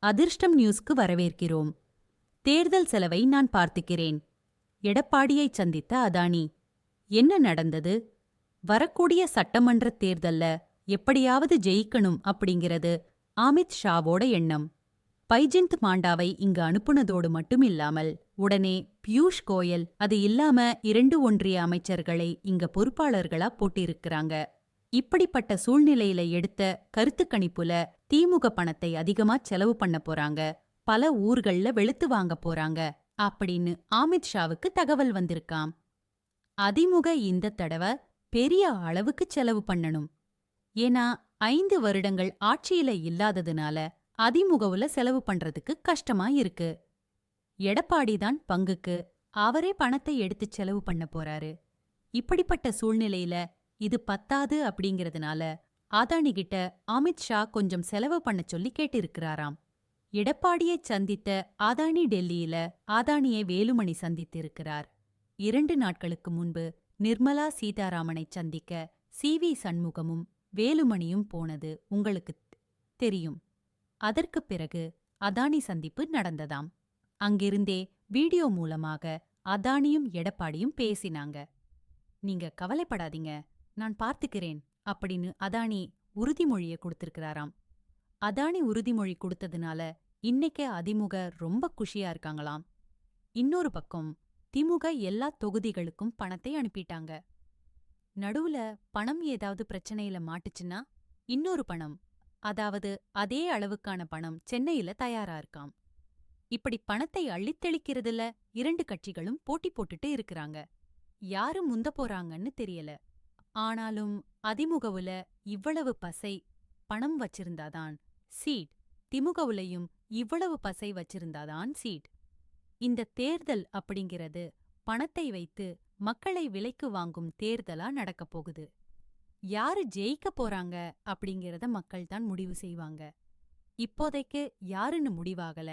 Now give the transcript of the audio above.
அதிர்ஷ்டம் நியூஸ்க்கு வரவேற்கிறோம். தேர்தல் செலவை நான் பார்த்துக்கிறேன். எடப்பாடியைச் சந்தித்த அதானி. என்ன நடந்தது? வரக்கூடிய சட்டமன்ற தேர்தல்ல எப்படியாவது ஜெயிக்கணும் அப்படிங்கிறது அமித் ஷாவோட எண்ணம். பைஜெந்த் மாண்டாவை இங்கு அனுப்புனதோடு மட்டுமில்லாமல் உடனே பியூஷ் கோயல் அது இல்லாம 2 ஒன்றிய அமைச்சர்களை இங்க பொறுப்பாளர்களா போட்டிருக்கிறாங்க. இப்படிப்பட்ட சூழ்நிலையில எடுத்த கருத்து கணிப்புல திமுக பணத்தை அதிகமா செலவு பண்ண போறாங்க, பல ஊர்கள்ல வெளுத்து வாங்க போறாங்க அப்படின்னு அமித் ஷாவுக்கு தகவல் வந்திருக்காம். அதிமுக இந்த தடவை பெரிய அளவுக்கு செலவு பண்ணணும். ஏன்னா 5 வருடங்கள் ஆட்சியில இல்லாததுனால அதிமுகவுல செலவு பண்றதுக்கு கஷ்டமா இருக்கு. எடப்பாடிதான் பங்குக்கு அவரே பணத்தை எடுத்து செலவு பண்ண போறாரு. இப்படிப்பட்ட சூழ்நிலையில இது பத்தாது அப்படிங்கறதுனால அதானி கிட்ட அமித் ஷா கொஞ்சம் செலவு பண்ண சொல்லி கேட்டிருக்கிறாராம். எடப்பாடியைச் சந்தித்த அதானி டெல்லியில அதானியை வேலுமணி சந்தித்திருக்கிறார். 2 நாட்களுக்கு முன்பு நிர்மலா சீதாராமனை சந்திக்க சி.வி. சண்முகமும் வேலுமணியும் போனது உங்களுக்கு தெரியும். அதற்குப் பிறகு அதானி சந்திப்பு நடந்ததாம். அங்கிருந்தே வீடியோ மூலமாக அதானியும் எடப்பாடியும் பேசினாங்க. நீங்க கவலைப்படாதீங்க, நான் பார்த்துக்கிறேன் அப்படின்னு அதானி உறுதிமொழியை கொடுத்திருக்கிறாராம். அதானி உறுதிமொழி கொடுத்ததுனால இன்னைக்கே அதிமுக ரொம்ப குஷியா இருக்காங்களாம். இன்னொரு பக்கம் திமுக எல்லா தொகுதிகளுக்கும் பணத்தை அனுப்பிட்டாங்க. நடுவுல பணம் ஏதாவது பிரச்சனையில மாட்டுச்சுன்னா இன்னொரு பணம், அதாவது அதே அளவுக்கான பணம் சென்னையில தயாரா இருக்காம். இப்படி பணத்தை அள்ளித்தெளிக்கிறதுல 2 கட்சிகளும் போட்டி போட்டுட்டு இருக்கிறாங்க. யாரு முந்த போறாங்கன்னு தெரியல. ஆனாலும் அதிமுகவுல இவ்வளவு பசை பணம் வச்சிருந்தாதான் சீட், திமுகவுலையும் இவ்வளவு பசை வச்சிருந்தாதான் சீட். இந்த தேர்தல் அப்படிங்கிறது பணத்தை வைத்து மக்களை விலைக்கு வாங்கும் தேர்தலா நடக்கப் போகுது. யாரு ஜெயிக்க போறாங்க அப்படிங்கிறத மக்கள் தான் முடிவு செய்வாங்க. இப்போதைக்கு யாருன்னு முடிவாகல.